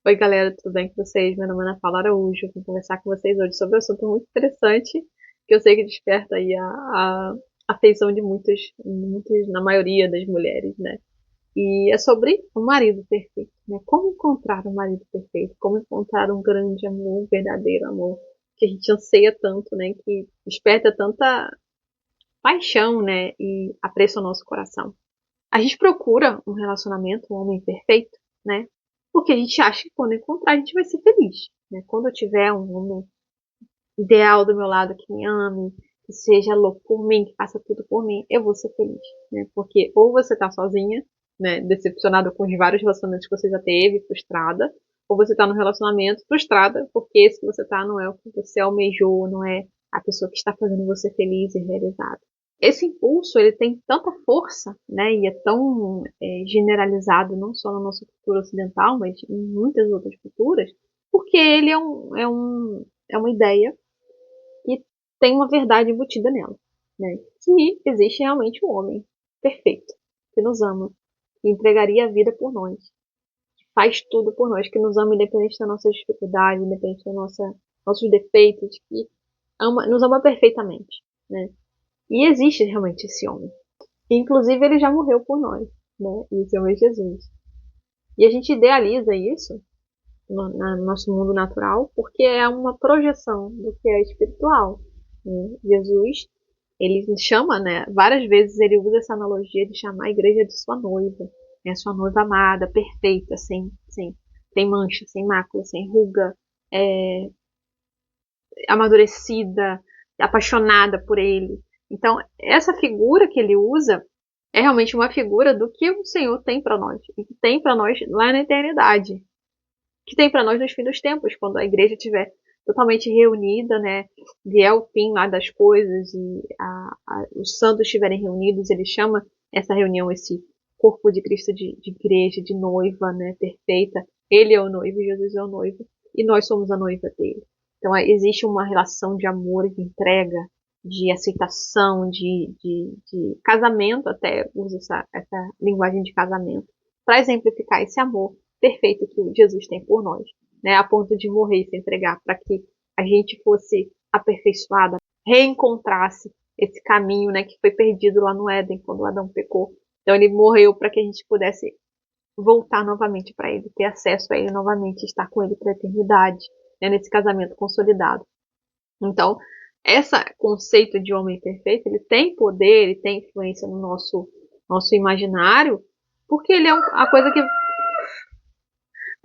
Oi, galera, tudo bem com vocês? Meu nome é Ana Paula Araújo. Eu vim conversar com vocês hoje sobre um assunto muito interessante, que eu sei que desperta aí a afeição de muitos, na maioria das mulheres, né? E é sobre o marido perfeito, né? Como encontrar um marido perfeito? Como encontrar um grande amor, um verdadeiro amor, que a gente anseia tanto, né? Que desperta tanta paixão, né? E apreço ao nosso coração. A gente procura um relacionamento, um homem perfeito, né? Porque a gente acha que quando encontrar a gente vai ser feliz, né? Quando eu tiver um homem ideal do meu lado que me ame, que seja louco por mim, que faça tudo por mim, eu vou ser feliz, né? Porque ou você tá sozinha, né, decepcionada com os vários relacionamentos que você já teve, frustrada, ou você tá num relacionamento frustrada, porque esse que você tá não é o que você almejou, não é a pessoa que está fazendo você feliz e realizado. Esse impulso ele tem tanta força, né, e é tão generalizado não só na nossa cultura ocidental, mas em muitas outras culturas, porque ele é uma ideia que tem uma verdade embutida nela, né, que existe realmente um homem perfeito, que nos ama, que entregaria a vida por nós, que faz tudo por nós, que nos ama independente da nossa dificuldade, independente da nossos defeitos, que nos ama perfeitamente, né. E existe realmente esse homem. Inclusive, ele já morreu por nós, né? E esse homem é Jesus. E a gente idealiza isso no nosso mundo natural porque é uma projeção do que é espiritual, né? Jesus, ele chama, né? Várias vezes ele usa essa analogia de chamar a igreja de sua noiva, né? Sua noiva amada, perfeita, sem mancha, sem mácula, sem ruga, é, amadurecida, apaixonada por ele. Então, essa figura que ele usa é realmente uma figura do que o Senhor tem para nós, e que tem para nós lá na eternidade, que tem para nós nos fins dos tempos, quando a igreja estiver totalmente reunida, né, vier o fim lá das coisas e os santos estiverem reunidos, ele chama essa reunião, esse corpo de Cristo de igreja, de noiva, né, perfeita. Ele é o noivo, Jesus é o noivo, e nós somos a noiva dele. Então existe uma relação de amor, de entrega, de aceitação, de casamento, até usa essa linguagem de casamento, para exemplificar esse amor perfeito que Jesus tem por nós, né, a ponto de morrer e se entregar para que a gente fosse aperfeiçoada, reencontrasse esse caminho, né, que foi perdido lá no Éden quando Adão pecou. Então ele morreu para que a gente pudesse voltar novamente para ele, ter acesso a ele novamente, estar com ele para a eternidade, né, nesse casamento consolidado. Então, esse conceito de homem perfeito, ele tem poder, ele tem influência no nosso imaginário, porque ele é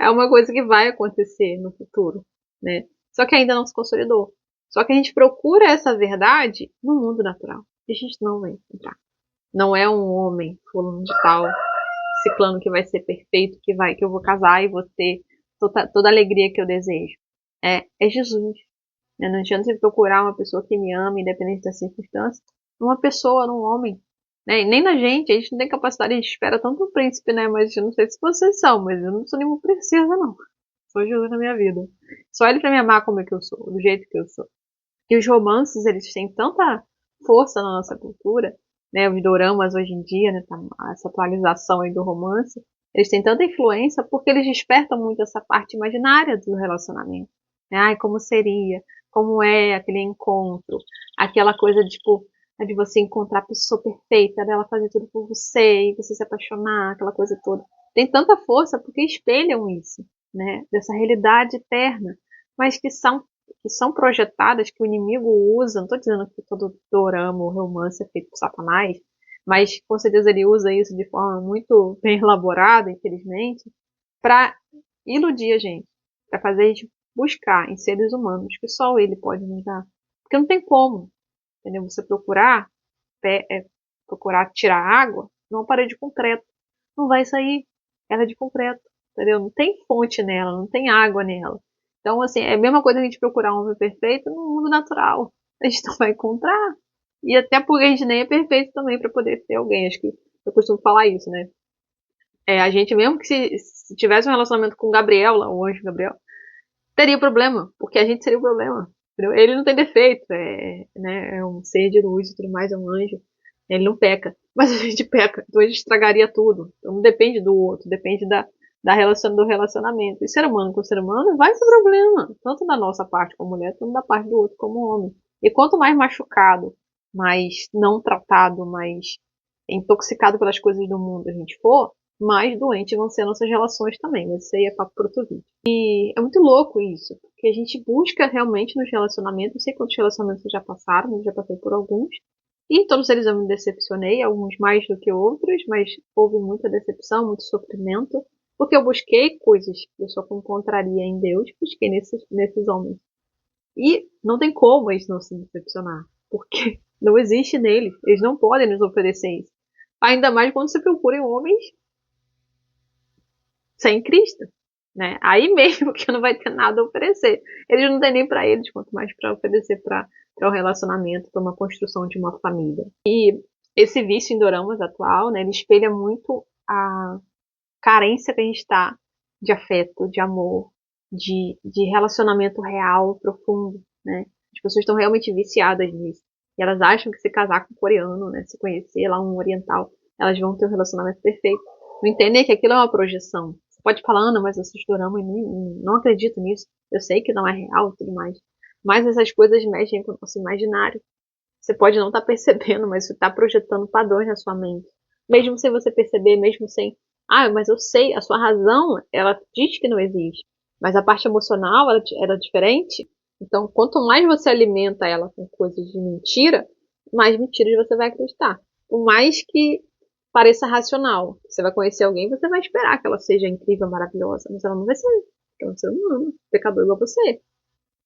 uma coisa que vai acontecer no futuro, né? Só que ainda não se consolidou. Só que a gente procura essa verdade no mundo natural. E a gente não vai encontrar. Não é um homem fulano de tal, ciclano que vai ser perfeito, que eu vou casar e vou ter toda a alegria que eu desejo. É Jesus. Né? Não adianta você procurar uma pessoa que me ama, independente das circunstâncias, numa pessoa, num homem. Né? Nem na gente, a gente não tem capacidade, a gente espera tanto um príncipe, né? Mas eu não sei se vocês são, mas eu não sou nenhuma princesa, não. Sou Jesus na minha vida. Só ele pra me amar como é que eu sou, do jeito que eu sou. E os romances, eles têm tanta força na nossa cultura, né? Os doramas hoje em dia, né? Essa atualização aí do romance, eles têm tanta influência porque eles despertam muito essa parte imaginária do relacionamento. Né? Ai, como seria? Como é aquele encontro? Aquela coisa de, tipo, de você encontrar a pessoa perfeita, dela fazer tudo por você, e você se apaixonar, aquela coisa toda. Tem tanta força porque espelham isso, né? Dessa realidade eterna, mas que são projetadas, que o inimigo usa, não estou dizendo que todo dorama ou romance é feito por Satanás, mas com certeza ele usa isso de forma muito bem elaborada, infelizmente, para iludir a gente, para fazer a gente buscar em seres humanos que só ele pode nos dar. Porque não tem como, entendeu? Você procurar tirar água numa parede de concreto. Não vai sair. Ela é de concreto, entendeu? Não tem fonte nela, não tem água nela. Então, assim, é a mesma coisa a gente procurar um homem perfeito no mundo natural. A gente não vai encontrar. E até porque a gente nem é perfeito também para poder ter alguém. Acho que eu costumo falar isso, né? A gente, mesmo que se tivesse um relacionamento com Gabriel, lá, o anjo Gabriel, teria problema, porque a gente seria o problema. Entendeu? Ele não tem defeito, né, é um ser de luz e tudo mais, é um anjo. Ele não peca, mas a gente peca, então a gente estragaria tudo. Então não depende do outro, depende do relacionamento. E ser humano com ser humano vai ter problema, tanto da nossa parte como mulher, tanto da parte do outro como homem. E quanto mais machucado, mais não tratado, mais intoxicado pelas coisas do mundo a gente for, mais doentes vão ser nossas relações também. Mas isso aí é papo para outro vídeo. E é muito louco isso, porque a gente busca realmente nos relacionamentos, não sei quantos relacionamentos já passaram, mas já passei por alguns, e todos eles eu me decepcionei, alguns mais do que outros, mas houve muita decepção, muito sofrimento, porque eu busquei coisas que eu só encontraria em Deus, busquei nesses homens. E não tem como eles não se decepcionar, porque não existe neles, eles não podem nos oferecer isso. Ainda mais quando você procura em homens sem Cristo, né? Aí mesmo que não vai ter nada a oferecer. Eles não têm nem para eles, quanto mais para oferecer para um relacionamento, para uma construção de uma família. E esse vício em doramas atual, né, ele espelha muito a carência que a gente está de afeto, de amor, de relacionamento real, profundo, né? As pessoas estão realmente viciadas nisso. E elas acham que se casar com um coreano, né, se conhecer lá um oriental, elas vão ter um relacionamento perfeito. Não entendem que aquilo é uma projeção. Você pode falar, Ana, mas eu assisto dorama e não acredito nisso. Eu sei que não é real e tudo mais. Mas essas coisas mexem com o nosso imaginário. Você pode não estar percebendo, mas você está projetando padrões na sua mente. Mesmo sem você perceber, mesmo sem. Ah, mas eu sei, a sua razão, ela diz que não existe. Mas a parte emocional, ela é diferente. Então, quanto mais você alimenta ela com coisas de mentira, mais mentiras você vai acreditar. Por mais que pareça racional. Você vai conhecer alguém, você vai esperar que ela seja incrível, maravilhosa. Mas ela não vai ser. É um ser humano, pecador igual você.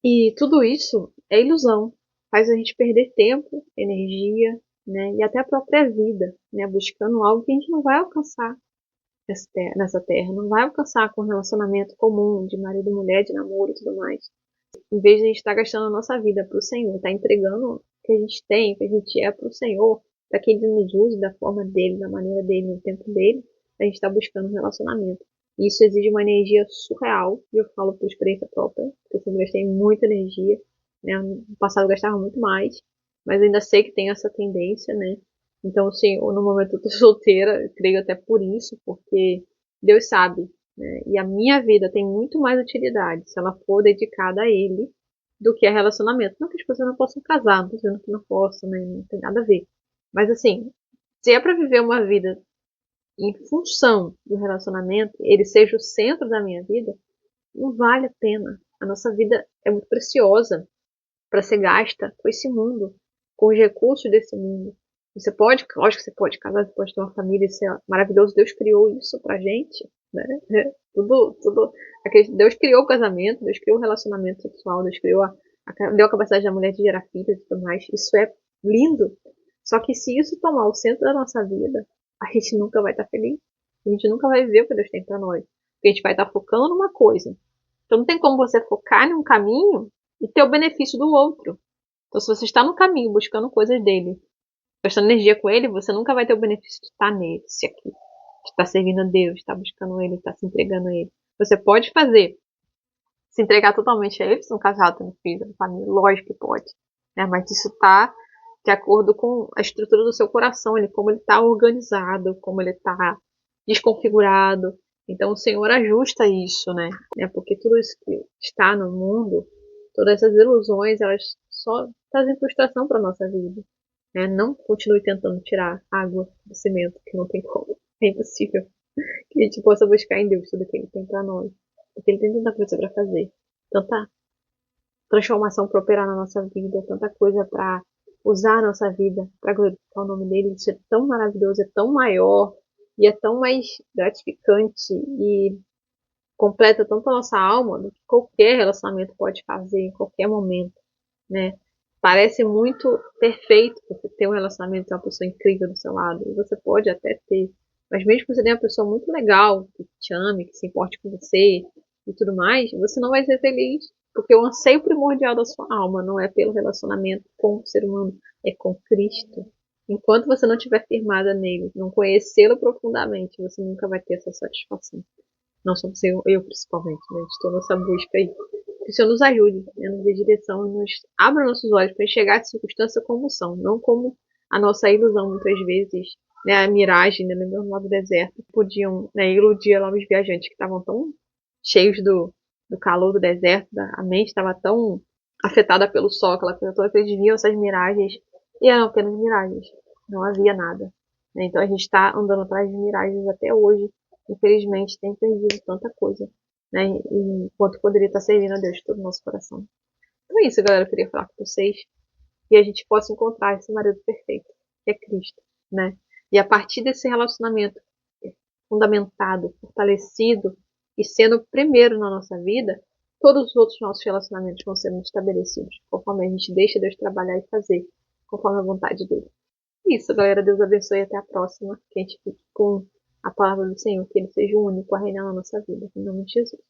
E tudo isso é ilusão. Faz a gente perder tempo, energia, né? E até a própria vida, né? Buscando algo que a gente não vai alcançar nessa terra. Não vai alcançar com um relacionamento comum de marido e mulher, de namoro e tudo mais. Em vez de a gente estar gastando a nossa vida para o Senhor, estar entregando o que a gente tem, o que a gente é para o Senhor, para que Ele nos use da forma dele, da maneira dele, no tempo dele, a gente está buscando um relacionamento. E isso exige uma energia surreal, e eu falo por experiência própria, porque eu sempre gastei muita energia, né? No passado eu gastava muito mais, mas ainda sei que tem essa tendência, né? Então, assim, no momento eu tô solteira, eu creio até por isso, porque Deus sabe, né? E a minha vida tem muito mais utilidade se ela for dedicada a Ele do que a relacionamento. Não que as pessoas não possam casar, não tô dizendo que não possam, né? Não tem nada a ver. Mas assim, se é para viver uma vida em função do relacionamento, ele seja o centro da minha vida, não vale a pena. A nossa vida é muito preciosa para ser gasta com esse mundo, com os recursos desse mundo. Você pode, lógico que você pode casar, você pode ter uma família, isso é maravilhoso. Deus criou isso pra gente, né? Tudo. Deus criou o casamento, Deus criou o relacionamento sexual, Deus criou deu a capacidade da mulher de gerar filhos e tudo mais. Isso é lindo. Só que se isso tomar o centro da nossa vida, a gente nunca vai estar feliz. A gente nunca vai ver o que Deus tem para nós. Porque a gente vai estar focando numa coisa. Então não tem como você focar em um caminho e ter o benefício do outro. Então se você está no caminho buscando coisas dele, gastando energia com ele, você nunca vai ter o benefício de estar nesse aqui. De estar servindo a Deus, de estar buscando ele, de estar se entregando a ele. Você pode fazer, se entregar totalmente a ele, se um casal tem filho, tem família, lógico que pode. Né? Mas isso está de acordo com a estrutura do seu coração, ele, como ele está organizado, como ele está desconfigurado. Então o Senhor ajusta isso, né? Porque tudo isso que está no mundo, todas essas ilusões, elas só trazem frustração para nossa vida. Né? Não continue tentando tirar água do cimento, que não tem como. É impossível que a gente possa buscar em Deus tudo que Ele tem para nós. Porque Ele tem tanta coisa para fazer, tanta transformação para operar na nossa vida, tanta coisa para usar a nossa vida para glorificar o nome dele. Isso é tão maravilhoso, é tão maior e é tão mais gratificante e completa tanto a nossa alma do que qualquer relacionamento pode fazer em qualquer momento, né? Parece muito perfeito você ter um relacionamento com uma pessoa incrível do seu lado, e você pode até ter, mas mesmo que você tenha uma pessoa muito legal, que te ame, que se importe com você e tudo mais, você não vai ser feliz, porque o anseio primordial da sua alma não é pelo relacionamento com o ser humano, é com Cristo. Enquanto você não estiver firmada nele, não conhecê-lo profundamente, você nunca vai ter essa satisfação. Não só você, eu principalmente, né? Estou nessa busca aí. Que o Senhor nos ajude, né? Nos dê direção e nos abra nossos olhos para enxergar as circunstâncias como são, não como a nossa ilusão muitas vezes né, a miragem, né, lembrando lá do deserto, podiam, né, iludir lá os viajantes que estavam tão cheios do calor do deserto, a mente estava tão afetada pelo sol, aquela coisa toda, que eles viam essas miragens e eram apenas miragens, não havia nada. Né? Então a gente está andando atrás de miragens até hoje, infelizmente tem perdido tanta coisa, né? Enquanto poderia estar servindo a Deus de todo o nosso coração. Então é isso, galera, eu queria falar com vocês, e a gente possa encontrar esse marido perfeito, que é Cristo, né? E a partir desse relacionamento fundamentado, fortalecido e sendo o primeiro na nossa vida, todos os outros nossos relacionamentos vão ser muito estabelecidos, conforme a gente deixa Deus trabalhar e fazer, conforme a vontade dele. Isso, galera. Deus abençoe e até a próxima. Que a gente fique com a palavra do Senhor, que ele seja o único a reinar na nossa vida. Em nome de Jesus.